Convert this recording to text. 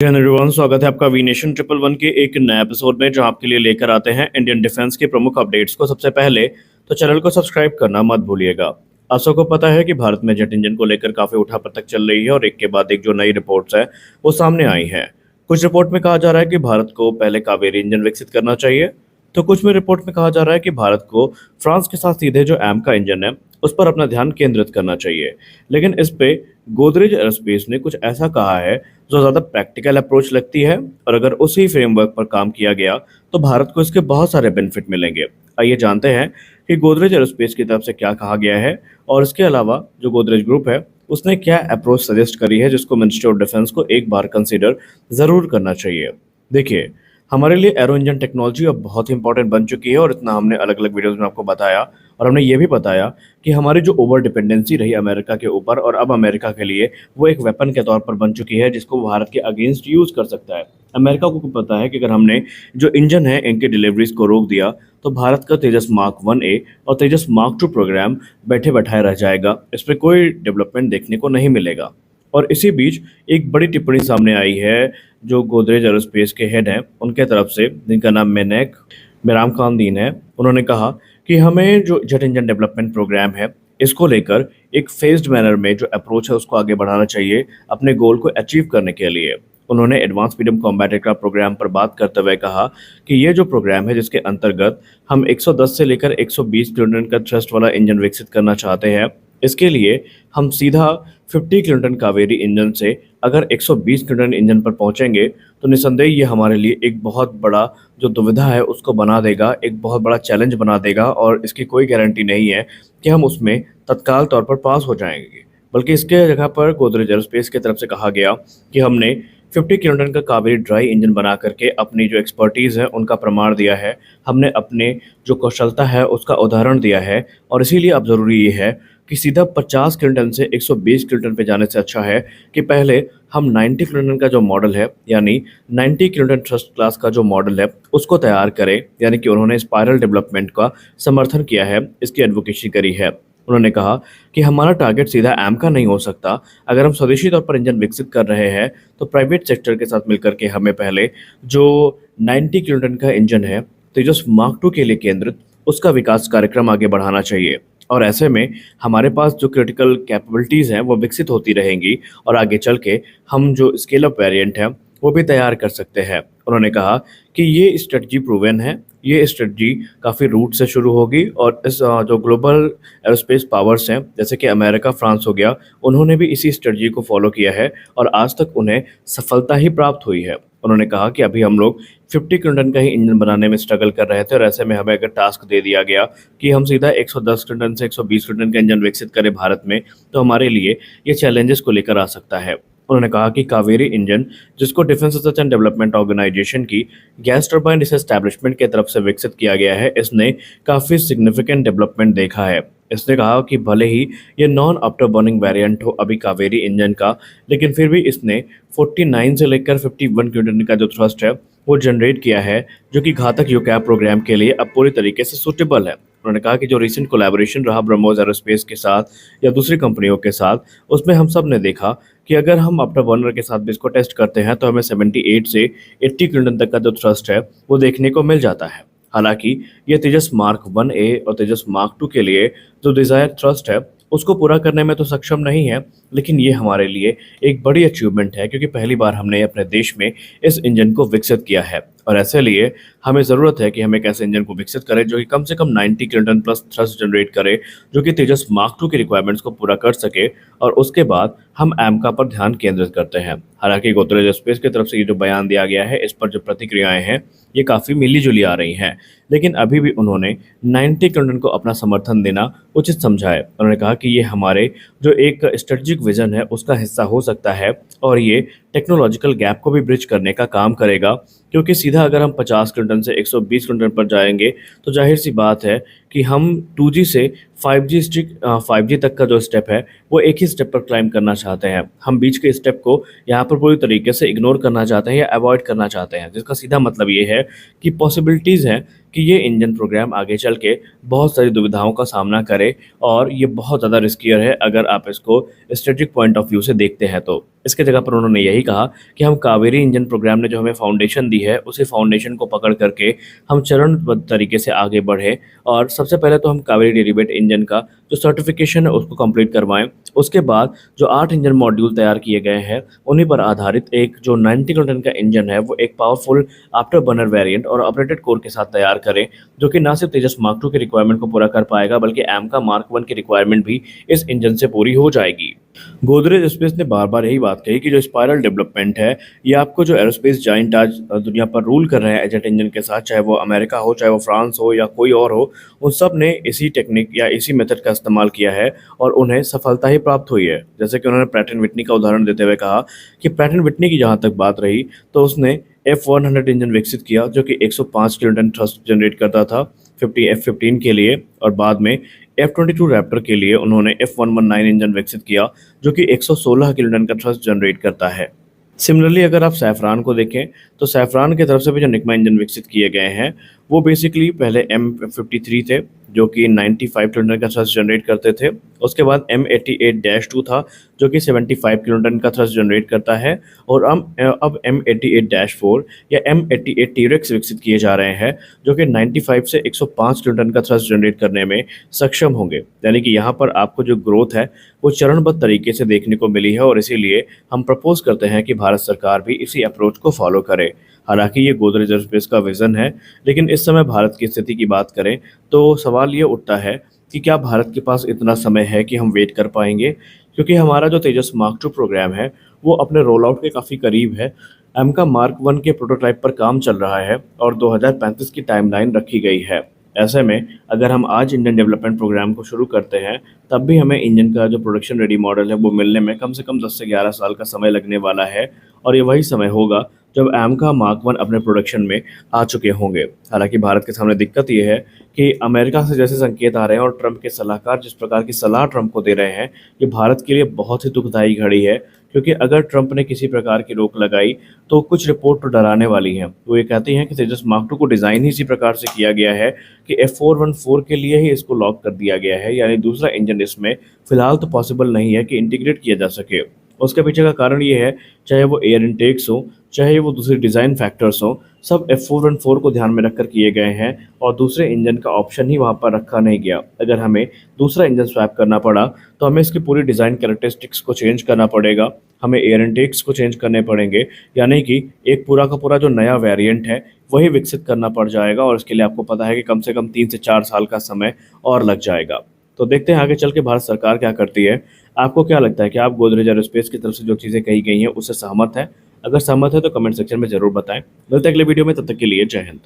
Hello everyone, स्वागत है आपका वी नेशन ट्रिपल वन के एक नए एपिसोड में, जहां आपके लिए लेकर आते हैं इंडियन डिफेंस के प्रमुख अपडेट्स को। सबसे पहले तो चैनल को सब्सक्राइब करना मत भूलिएगा। आप सबको पता है कि भारत में जेट इंजन को लेकर काफी उठापटक चल रही है और एक के बाद एक जो नई रिपोर्ट्स है वो सामने आई हैं। कुछ रिपोर्ट में कहा जा रहा है कि भारत को पहले कावेरी इंजन विकसित करना चाहिए, तो कुछ में रिपोर्ट में कहा जा रहा है कि भारत को फ्रांस के साथ सीधे जो एम का इंजन है उस पर अपना ध्यान केंद्रित करना चाहिए। लेकिन इस पे गोदरेज एरोस्पेस ने कुछ ऐसा कहा है जो ज़्यादा प्रैक्टिकल अप्रोच लगती है, और अगर उसी फ्रेमवर्क पर काम किया गया तो भारत को इसके बहुत सारे बेनिफिट मिलेंगे। आइए जानते हैं कि गोदरेज एरोस्पेस की तरफ से क्या कहा गया है, और इसके अलावा जो गोदरेज ग्रुप है उसने क्या अप्रोच सजेस्ट करी है जिसको मिनिस्ट्री ऑफ डिफेंस को एक बार कंसिडर ज़रूर करना चाहिए। देखिए, हमारे लिए एरो इंजन टेक्नोलॉजी अब बहुत ही इंपॉर्टेंट बन चुकी है, और इतना हमने अलग अलग वीडियोस में आपको बताया, और हमने ये भी बताया कि हमारी जो ओवर डिपेंडेंसी रही अमेरिका के ऊपर, और अब अमेरिका के लिए वो एक वेपन के तौर पर बन चुकी है जिसको भारत के अगेंस्ट यूज़ कर सकता है। अमेरिका को पता है कि अगर हमने जो इंजन है इनके डिलीवरीज को रोक दिया तो भारत का तेजस मार्क 1A और तेजस मार्क 2 प्रोग्राम बैठे बैठाए रह जाएगा, इस पर कोई डेवलपमेंट देखने को नहीं मिलेगा। और इसी बीच एक बड़ी टिप्पणी सामने आई है जो गोदरेज एरोस्पेस के हेड हैं उनके तरफ से, जिनका नाम मेराम खानदीन है। उन्होंने कहा कि हमें जो जेट इंजन डेवलपमेंट प्रोग्राम है इसको लेकर एक फेज्ड मैनर में जो अप्रोच है उसको आगे बढ़ाना चाहिए अपने गोल को अचीव करने के लिए। उन्होंने advance medium combat aircraft programme पर बात करते हुए कहा कि ये जो प्रोग्राम है जिसके अंतर्गत हम 110 से लेकर 120 किलोन्यूटन का थ्रस्ट वाला इंजन विकसित करना चाहते हैं, इसके लिए हम सीधा 50 किलोन्यूटन कावेरी इंजन से अगर 120 किलोन्यूटन इंजन पर पहुंचेंगे तो निसंदेह ये हमारे लिए एक बहुत बड़ा जो दुविधा है उसको बना देगा, एक बहुत बड़ा चैलेंज बना देगा, और इसकी कोई गारंटी नहीं है कि हम उसमें तत्काल तौर पर पास हो जाएंगे। बल्कि इसके जगह पर गोदरेज एरोस्पेस की तरफ से कहा गया कि हमने 50 किलोटन का कावेरी ड्राई इंजन बना करके अपनी जो एक्सपर्टीज़ है उनका प्रमाण दिया है, हमने अपने जो कौशलता है उसका उदाहरण दिया है, और इसीलिए अब ज़रूरी ये है कि सीधा 50 किलोटन से 120 किलोटन पे जाने से अच्छा है कि पहले हम 90 किलोटन का जो मॉडल है, यानी 90 किलोटन थ्रस्ट क्लास का जो मॉडल है उसको तैयार करें। यानी कि उन्होंने स्पाइरल डेवलपमेंट का समर्थन किया है, इसकी एडवोकेसी करी है। उन्होंने कहा कि हमारा टारगेट सीधा एम का नहीं हो सकता। अगर हम स्वदेशी तौर पर इंजन विकसित कर रहे हैं तो प्राइवेट सेक्टर के साथ मिलकर के हमें पहले जो 90 किलोटन का इंजन है तेजस मार्क 2 के लिए केंद्रित उसका विकास कार्यक्रम आगे बढ़ाना चाहिए, और ऐसे में हमारे पास जो क्रिटिकल कैपेबिलिटीज़ हैं वो विकसित होती रहेंगी, और आगे चल के हम जो स्केल अप वेरिएंट है वो भी तैयार कर सकते हैं। उन्होंने कहा कि ये स्ट्रेटजी प्रूवन है, ये स्ट्रेटजी काफ़ी रूट से शुरू होगी, और इस जो ग्लोबल एरोस्पेस पावर्स हैं जैसे कि अमेरिका, फ्रांस हो गया, उन्होंने भी इसी स्ट्रेटजी को फॉलो किया है और आज तक उन्हें सफलता ही प्राप्त हुई है। उन्होंने कहा कि अभी हम लोग 50 किलोटन का ही इंजन बनाने में स्ट्रगल कर रहे थे, और ऐसे में हमें अगर टास्क दे दिया गया कि हम सीधा 110 किलोटन से 120 किलोटन का इंजन विकसित करें भारत में, तो हमारे लिए ये चैलेंजेस को लेकर आ सकता है। उन्होंने कहा कि कावेरी इंजन, जिसको defence research and development organisation की गैस टर्बाइन रिसर्च एस्टैब्लिशमेंट की तरफ से विकसित किया गया है, इसने काफ़ी सिग्निफिकेंट डेवलपमेंट देखा है। इसने कहा कि भले ही ये नॉन आफ्टर बर्निंग वेरिएंट हो अभी कावेरी इंजन का, लेकिन फिर भी इसने 49 से लेकर 51 किलोटन का जो थ्रस्ट है वो जनरेट किया है, जो कि घातक यूकैप प्रोग्राम के लिए अब पूरी तरीके से सूटेबल है। उन्होंने कहा कि जो रिसेंट कोलैबोरेशन रहा ब्रह्मोस एरोस्पेस के साथ या दूसरी कंपनियों के साथ, उसमें हम सब ने देखा कि अगर हम आफ्टर बर्नर के साथ भी इसको टेस्ट करते हैं तो हमें 78 से 80 किलोटन तक का जो थ्रस्ट है वो देखने को मिल जाता है। हालांकि ये तेजस मार्क 1A और तेजस मार्क 2 के लिए जो डिज़ायर थ्रस्ट है उसको पूरा करने में तो सक्षम नहीं है, लेकिन ये हमारे लिए एक बड़ी अचीवमेंट है क्योंकि पहली बार हमने अपने देश में इस इंजन को विकसित किया है, और ऐसे लिए हमें ज़रूरत है कि हम एक ऐसे इंजन को विकसित करें जो कि कम से कम 90 किलोटन प्लस थ्रस्ट जनरेट करे, जो कि तेजस मार्क 2 की रिक्वायरमेंट्स को पूरा कर सके, और उसके बाद हम एमका पर ध्यान केंद्रित करते हैं। हालांकि गोदरेज एरोस्पेस की तरफ से ये जो बयान दिया गया है इस पर जो प्रतिक्रियाएं हैं ये काफ़ी मिली जुली आ रही हैं, लेकिन अभी भी उन्होंने 90 किलोटन को अपना समर्थन देना उचित समझा है। उन्होंने कहा कि ये हमारे जो एक स्ट्रेटजिक विजन है उसका हिस्सा हो सकता है, और ये टेक्नोलॉजिकल गैप को भी ब्रिज करने का काम करेगा, क्योंकि सीधा अगर हम 50 किलोटन से 120 किलोटन पर जाएंगे तो जाहिर सी बात है कि हम 2G से 5G तक का जो स्टेप है वो एक ही स्टेप पर क्लाइम करना चाहते हैं। हम बीच के स्टेप को यहाँ पर पूरी तरीके से इग्नोर करना चाहते हैं या अवॉइड करना चाहते हैं, जिसका सीधा मतलब ये है कि पॉसिबिलिटीज़ हैं कि ये इंजन प्रोग्राम आगे चल के बहुत सारी दुविधाओं का सामना करे और ये बहुत ज़्यादा रिस्कियर है अगर आप इसको स्ट्रेटेजिक पॉइंट ऑफ व्यू से देखते हैं तो। इसके जगह पर उन्होंने यही कहा कि हम कावेरी इंजन प्रोग्राम ने जो हमें फाउंडेशन दी है, उसी फाउंडेशन को पकड़ करके हम चरणबद्ध तरीके से आगे बढ़े और सबसे पहले तो हम कावेरी डेरिवेट इंजन का जो सर्टिफिकेशन है उसको कंप्लीट करवाएं। उसके बाद जो 8 इंजन मॉड्यूल तैयार किए गए हैं, उन्हीं पर आधारित एक जो 90 किलोटन का इंजन है, वो एक पावरफुल आफ्टर बर्नर वेरिएंट और ऑपरेटेड कोर के साथ तैयार करें, जो कि ना सिर्फ तेजस मार्क 2 की रिक्वायरमेंट को पूरा कर पाएगा, बल्कि एमका मार्क 1 की रिक्वायरमेंट भी इस इंजन से पूरी हो जाएगी। गोदरेज स्पेस ने बार-बार यही बात कही कि जो स्पाइरल डेवलपमेंट है, ये आपको जो एरोस्पेस जायंट आज दुनिया पर रूल कर रहे हैं जेट इंजन के साथ, चाहे वो अमेरिका हो, चाहे वो फ्रांस हो या कोई और हो, उन सब ने इसी टेक्निक या इसी मेथड का इस्तेमाल किया है और उन्हें सफलता ही प्राप्त हुई है। जैसे कि उन्होंने प्रैट एंड विटनी का उदाहरण देते हुए कहा कि प्रैट एंड विटनी की जहाँ तक बात रही, तो उसने F100 इंजन विकसित किया जो कि 105 किलोटन थ्रस्ट जनरेट करता था F15 के लिए, और बाद में F22 रैप्टर के लिए उन्होंने F119 इंजन विकसित किया जो कि 116 किलोटन का थ्रस्ट जनरेट करता है। सिमिलरली अगर आप सैफरान को देखें, तो सैफरान की तरफ से भी जो निकमा इंजन विकसित किए गए हैं, वो बेसिकली पहले M53 थे जो कि 95 किलोटन का थ्रस्ट जनरेट करते थे। उसके बाद M88-2 था जो कि 75 किलोटन का थ्रस्ट जनरेट करता है, और अब M88-4 या M88 टीरेक्स विकसित किए जा रहे हैं जो कि 95 से 105 किलोटन का थ्रस्ट जनरेट करने में सक्षम होंगे। यानी कि यहाँ पर आपको जो ग्रोथ है वो चरणबद्ध तरीके से देखने को मिली है, और इसीलिए हम प्रपोज करते हैं कि भारत सरकार भी इसी अप्रोच को फॉलो करे। हालांकि ये गोदरेज एरोस्पेस का विज़न है, लेकिन इस समय भारत की स्थिति की बात करें तो सवाल ये उठता है कि क्या भारत के पास इतना समय है कि हम वेट कर पाएंगे, क्योंकि हमारा जो तेजस मार्क 2 प्रोग्राम है वो अपने रोल आउट के काफ़ी करीब है। एमका मार्क 1 के प्रोटोटाइप पर काम चल रहा है और 2035 की टाइमलाइन रखी गई है। ऐसे में अगर हम आज इंजन डेवलपमेंट प्रोग्राम को शुरू करते हैं, तब भी हमें इंजन का जो प्रोडक्शन रेडी मॉडल है वो मिलने में कम से कम 10 से 11 साल का समय लगने वाला है, और ये वही समय होगा जब एमका मार्क 1 अपने प्रोडक्शन में आ चुके होंगे। हालांकि भारत के सामने दिक्कत ये है कि अमेरिका से जैसे संकेत आ रहे हैं और ट्रंप के सलाहकार जिस प्रकार की सलाह ट्रंप को दे रहे हैं, ये भारत के लिए बहुत ही दुखदायी घड़ी है, क्योंकि अगर ट्रंप ने किसी प्रकार की रोक लगाई तो कुछ रिपोर्ट तो डराने वाली हैं। वो ये कहती हैं कि तेजस मार्क 2 को डिज़ाइन ही इसी प्रकार से किया गया है कि F414 के लिए ही इसको लॉक कर दिया गया है, यानी दूसरा इंजन इसमें फिलहाल तो पॉसिबल नहीं है कि इंटीग्रेट किया जा सके। उसके पीछे का कारण ये है, चाहे वो एयर इनटेक्स हो, चाहे वो दूसरे डिज़ाइन फैक्टर्स हो, सब F414 को ध्यान में रखकर किए गए हैं और दूसरे इंजन का ऑप्शन ही वहाँ पर रखा नहीं गया। अगर हमें दूसरा इंजन स्वैप करना पड़ा तो हमें इसकी पूरी डिज़ाइन कैरेक्टरिस्टिक्स को चेंज करना पड़ेगा, हमें एयर इनटेक्स को चेंज करने पड़ेंगे, यानी कि एक पूरा का पूरा जो नया वेरिएंट है वही विकसित करना पड़ जाएगा, और इसके लिए आपको पता है कि कम से कम 3 से 4 साल का समय और लग जाएगा। तो देखते हैं आगे चल के भारत सरकार क्या करती है। आपको क्या लगता है कि आप गोदरेज एरोस्पेस की तरफ से जो चीज़ें कही गई हैं उससे सहमत हैं? अगर सहमत है तो कमेंट सेक्शन में ज़रूर बताएं। मिलते हैं अगले वीडियो में, तब तक के लिए जय हिंद।